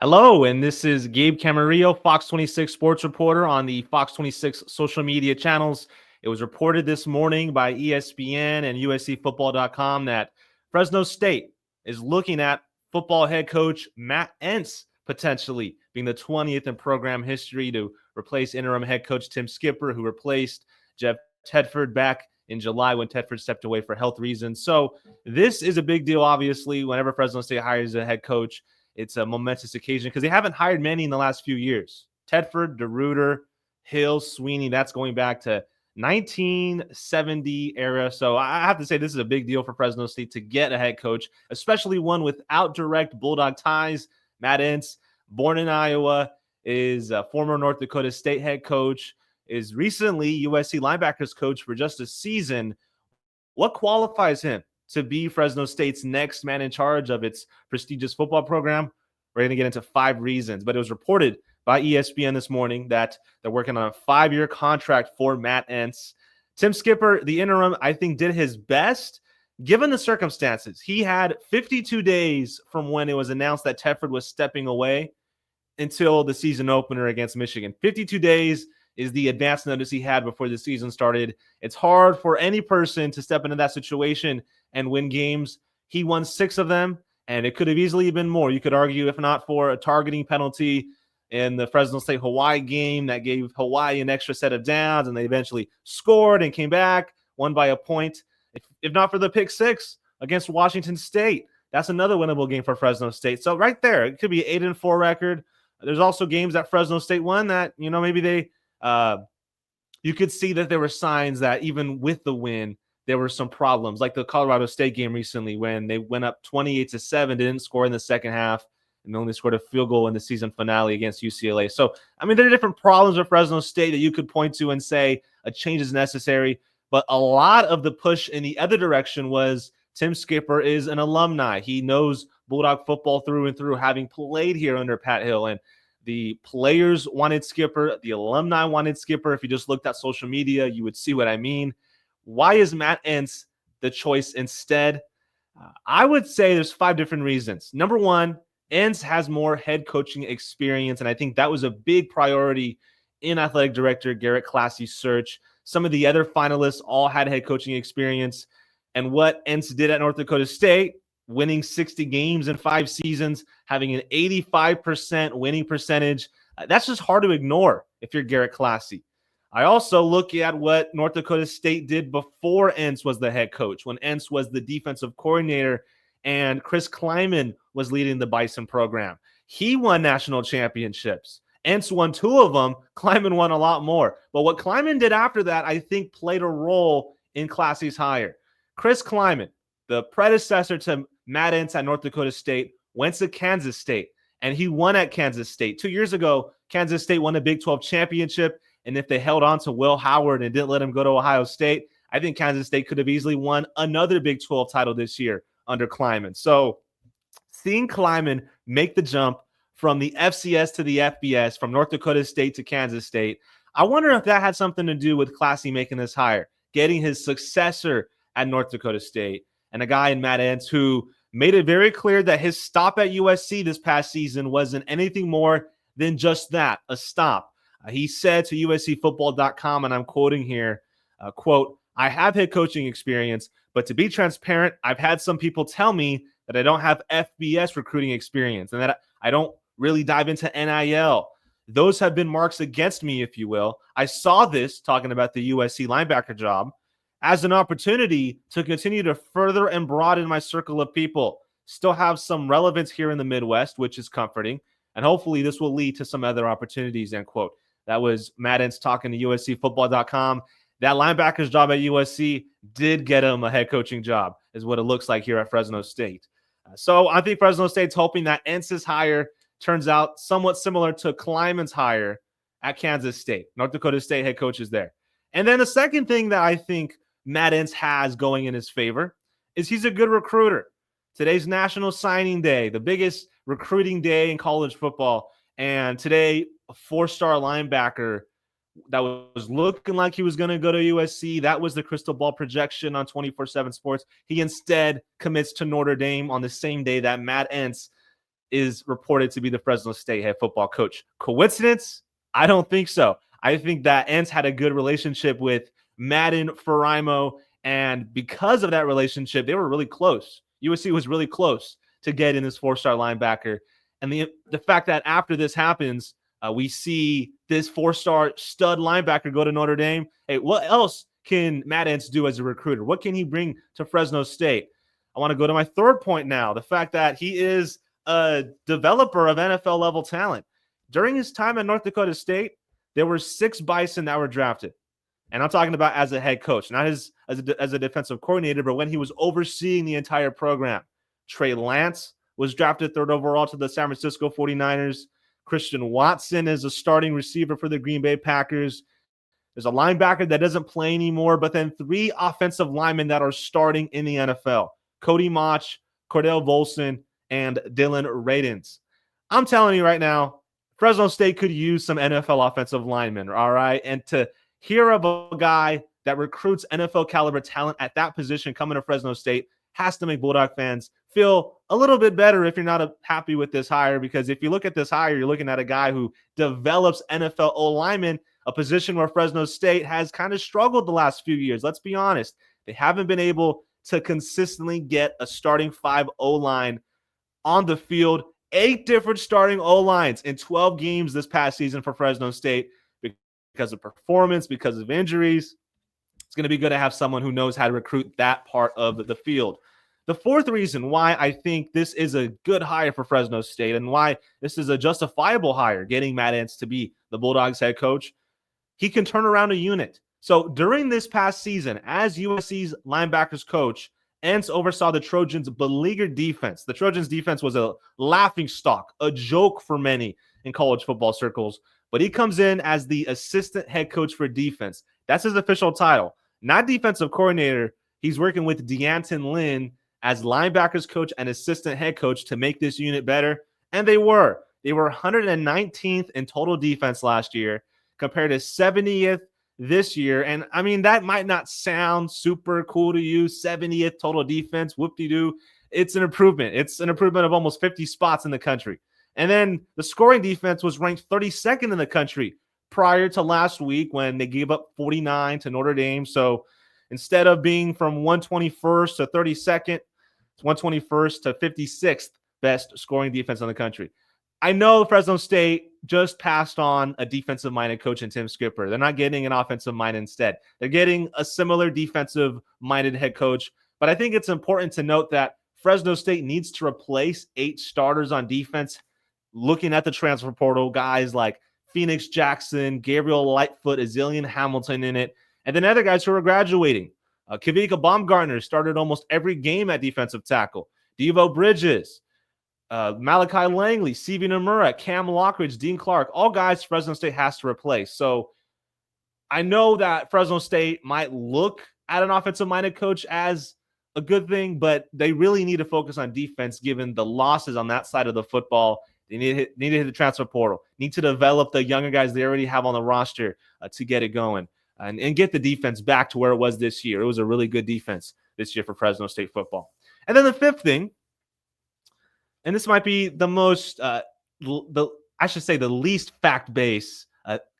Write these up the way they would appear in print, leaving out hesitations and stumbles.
Hello, and this is Gabe Camarillo, Fox 26 sports reporter on the Fox 26 social media channels. It was reported this morning by ESPN and USCFootball.com that Fresno State is looking at football head coach Matt Entz potentially being the 20th in program history to replace interim head coach Tim Skipper, who replaced Jeff Tedford back in July when Tedford stepped away for health reasons. So this is a big deal, obviously, whenever Fresno State hires a head coach. It's a momentous occasion because they haven't hired many in the last few years. Tedford, DeRuyter, Hill, Sweeney, that's going back to 1970 era. So I have to say this is a big deal for Fresno State to get a head coach, especially one without direct Bulldog ties. Matt Entz, born in Iowa, is a former North Dakota State head coach, is recently USC linebackers coach for just a season. What qualifies him to be Fresno State's next man in charge of its prestigious football program? We're going to get into 5 reasons, but it was reported by ESPN this morning that they're working on a 5-year contract for Matt Entz. Tim Skipper, the interim, I think did his best given the circumstances. He had 52 days from when it was announced that Tedford was stepping away until the season opener against Michigan. 52 days is the advance notice he had before the season started. It's hard for any person to step into that situation and win games. He won 6 of them, and it could have easily been more. You could argue, if not for a targeting penalty in the Fresno State-Hawaii game that gave Hawaii an extra set of downs, and they eventually scored and came back, won by a point. If not for the pick 6 against Washington State, that's another winnable game for Fresno State. So right there, it could be an 8-4 record. There's also games that Fresno State won that, maybe they you could see that there were signs that even with the win, there were some problems, like the Colorado State game recently when they went up 28-7, didn't score in the second half, and only scored a field goal in the season finale against UCLA. So, there are different problems with Fresno State that you could point to and say a change is necessary. But a lot of the push in the other direction was Tim Skipper is an alumni. He knows Bulldog football through and through, having played here under Pat Hill. And the players wanted Skipper. The alumni wanted Skipper. If you just looked at social media, you would see what I mean. Why is Matt Entz the choice instead? I would say there's 5 different reasons. Number one, Entz has more head coaching experience, and I think that was a big priority in athletic director Garrett Clasy's search. Some of the other finalists all had head coaching experience, and what Entz did at North Dakota State, winning 60 games in 5 seasons, having an 85% winning percentage, that's just hard to ignore if you're Garrett Klasy. I also look at what North Dakota State did before Entz was the head coach, when Entz was the defensive coordinator and Chris Kleiman was leading the Bison program. He won national championships. Entz won 2 of them. Kleiman won a lot more. But what Kleiman did after that, I think, played a role in Klasy's hire. Chris Kleiman, the predecessor to Matt Entz at North Dakota State, went to Kansas State, and he won at Kansas State. 2 years ago, Kansas State won a Big 12 championship, and if they held on to Will Howard and didn't let him go to Ohio State, I think Kansas State could have easily won another Big 12 title this year under Kleiman. So seeing Kleiman make the jump from the FCS to the FBS, from North Dakota State to Kansas State, I wonder if that had something to do with Klasy making this hire, getting his successor at North Dakota State, and a guy in Matt Entz who made it very clear that his stop at USC this past season wasn't anything more than just that, a stop. He said to USCFootball.com, and I'm quoting here, quote, "I have head coaching experience, but to be transparent, I've had some people tell me that I don't have FBS recruiting experience and that I don't really dive into NIL. Those have been marks against me, if you will. I saw this," talking about the USC linebacker job, "as an opportunity to continue to further and broaden my circle of people, still have some relevance here in the Midwest, which is comforting, and hopefully this will lead to some other opportunities," end quote. That was Matt Entz talking to USCFootball.com. That linebacker's job at USC did get him a head coaching job, is what it looks like here at Fresno State. So I think Fresno State's hoping that Entz's hire turns out somewhat similar to Kleiman's hire at Kansas State. North Dakota State head coach is there. And then the second thing that I think Matt Entz has going in his favor is he's a good recruiter. Today's National Signing Day, the biggest recruiting day in college football. And today, a 4-star linebacker that was looking like he was going to go to USC. That was the crystal ball projection on 24/7 Sports. He instead commits to Notre Dame on the same day that Matt Entz is reported to be the Fresno State head football coach. Coincidence? I don't think so. I think that Entz had a good relationship with Madden, Faraimo, and because of that relationship, they were really close. USC was really close to getting this 4-star linebacker. And the fact that after this happens, we see this 4-star stud linebacker go to Notre Dame. Hey, what else can Matt Entz do as a recruiter? What can he bring to Fresno State? I want to go to my third point now, the fact that he is a developer of NFL-level talent. During his time at North Dakota State, there were 6 Bison that were drafted. And I'm talking about as a head coach, not as a defensive coordinator, but when he was overseeing the entire program. Trey Lance was drafted 3rd overall to the San Francisco 49ers. Christian Watson is a starting receiver for the Green Bay Packers. There's a linebacker that doesn't play anymore, but then 3 offensive linemen that are starting in the NFL. Cody Mauch, Cordell Volson, and Dylan Radins. I'm telling you right now, Fresno State could use some NFL offensive linemen, all right? And to hear of a guy that recruits NFL caliber talent at that position coming to Fresno State has to make Bulldog fans feel a little bit better if you're not happy with this hire, because if you look at this hire, you're looking at a guy who develops NFL O-linemen, a position where Fresno State has kind of struggled the last few years. Let's be honest. They haven't been able to consistently get a starting 5 O-line on the field. 8 different starting O-lines in 12 games this past season for Fresno State because of performance, because of injuries. It's going to be good to have someone who knows how to recruit that part of the field. The fourth reason why I think this is a good hire for Fresno State and why this is a justifiable hire, getting Matt Entz to be the Bulldogs head coach, he can turn around a unit. So during this past season, as USC's linebackers coach, Entz oversaw the Trojans' beleaguered defense. The Trojans' defense was a laughingstock, a joke for many in college football circles. But he comes in as the assistant head coach for defense. That's his official title. Not defensive coordinator. He's working with Deanton Lynn as linebackers coach and assistant head coach to make this unit better. And they were. They were 119th in total defense last year compared to 70th this year. And I mean, that might not sound super cool to you. 70th total defense, whoop-de-doo. It's an improvement. It's an improvement of almost 50 spots in the country. And then the scoring defense was ranked 32nd in the country prior to last week when they gave up 49 to Notre Dame. So instead of being from 121st to 32nd, it's 121st to 56th best scoring defense in the country. I know Fresno State just passed on a defensive-minded coach in Tim Skipper. They're not getting an offensive mind instead. They're getting a similar defensive-minded head coach. But I think it's important to note that Fresno State needs to replace 8 starters on defense. Looking at the transfer portal, guys like Phoenix Jackson, Gabriel Lightfoot, Azilian Hamilton in it, and then other guys who are graduating. Kavika Baumgartner started almost every game at defensive tackle. Devo Bridges, Malachi Langley, C.V. Nomura, Cam Lockridge, Dean Clark, all guys Fresno State has to replace. So I know that Fresno State might look at an offensive-minded coach as a good thing, but they really need to focus on defense given the losses on that side of the football. They need to hit the transfer portal, need to develop the younger guys they already have on the roster to get it going and get the defense back to where it was this year. It was a really good defense this year for Fresno State football. And then the fifth thing, and this might be the most, I should say the least fact-based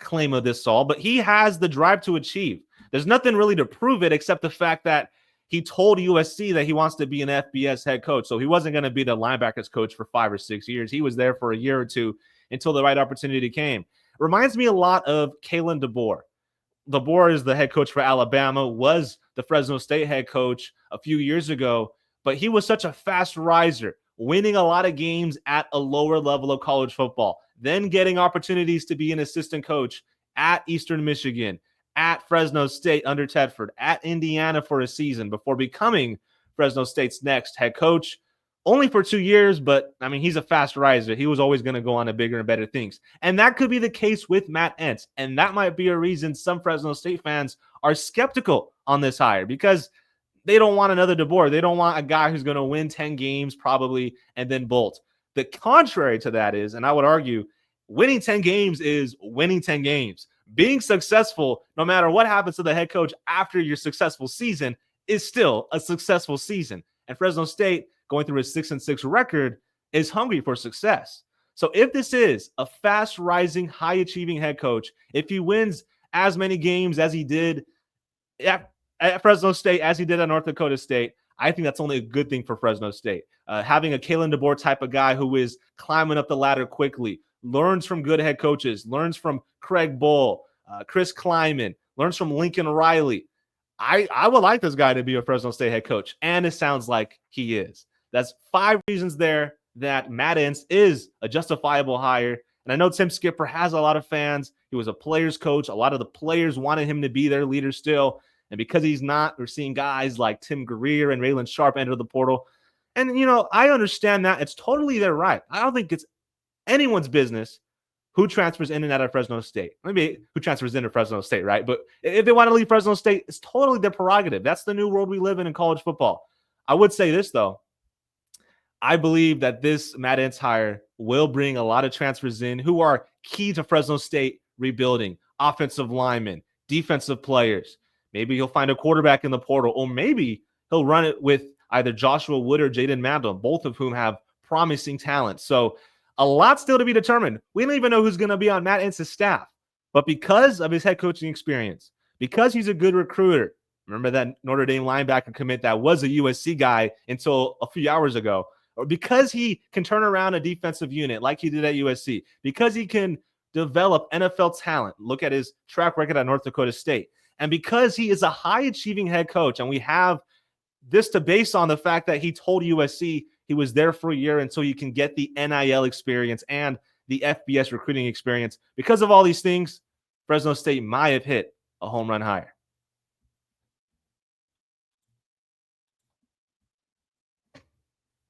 claim of this all, but he has the drive to achieve. There's nothing really to prove it except the fact that he told USC that he wants to be an FBS head coach. So he wasn't going to be the linebackers coach for 5 or 6 years. He was there for a year or two until the right opportunity came. Reminds me a lot of Kalen DeBoer. DeBoer is the head coach for Alabama, was the Fresno State head coach a few years ago, but he was such a fast riser, winning a lot of games at a lower level of college football, then getting opportunities to be an assistant coach at Eastern Michigan, at Fresno State under Tedford, at Indiana for a season before becoming Fresno State's next head coach, only for 2 years. But I mean, he's a fast riser. He was always going to go on to bigger and better things. And that could be the case with Matt Entz. And that might be a reason some Fresno State fans are skeptical on this hire, because they don't want another DeBoer. They don't want a guy who's going to win 10 games probably and then bolt. The contrary to that is, and I would argue, winning 10 games is winning 10 games. Being successful, no matter what happens to the head coach after your successful season, is still a successful season. And Fresno State, going through a 6-6 record, is hungry for success. So if this is a fast rising, high achieving head coach, if he wins as many games as he did at Fresno State, as he did at North Dakota State, I think that's only a good thing for Fresno State. Having a Kalen DeBoer type of guy who is climbing up the ladder quickly, learns from good head coaches, learns from Craig Bull, Chris Kleiman, learns from Lincoln Riley. I would like this guy to be a Fresno State head coach, and it sounds like he is. That's 5 reasons there that Matt Entz is a justifiable hire. And I know Tim Skipper has a lot of fans. He was a player's coach. A lot of the players wanted him to be their leader still. And because he's not, we're seeing guys like Tim Greer and Raylan Sharp enter the portal. And, I understand that. It's totally their right. I don't think it's anyone's business who transfers in and out of Fresno State. Maybe who transfers into Fresno State, right? But if they want to leave Fresno State, it's totally their prerogative. That's the new world we live in college football. I would say this, though. I believe that this Matt Entz hire will bring a lot of transfers in who are key to Fresno State rebuilding. Offensive linemen, defensive players. Maybe he'll find a quarterback in the portal, or maybe he'll run it with either Joshua Wood or Jaden Mandel, both of whom have promising talent. So a lot still to be determined. We don't even know who's going to be on Matt Entz's staff. But because of his head coaching experience, because he's a good recruiter, remember that Notre Dame linebacker commit that was a USC guy until a few hours ago, or because he can turn around a defensive unit like he did at USC, because he can develop NFL talent, look at his track record at North Dakota State, and because he is a high-achieving head coach, and we have this to base on the fact that he told USC he was there for a year until you can get the NIL experience and the FBS recruiting experience. Because of all these things, Fresno State might have hit a home run hire.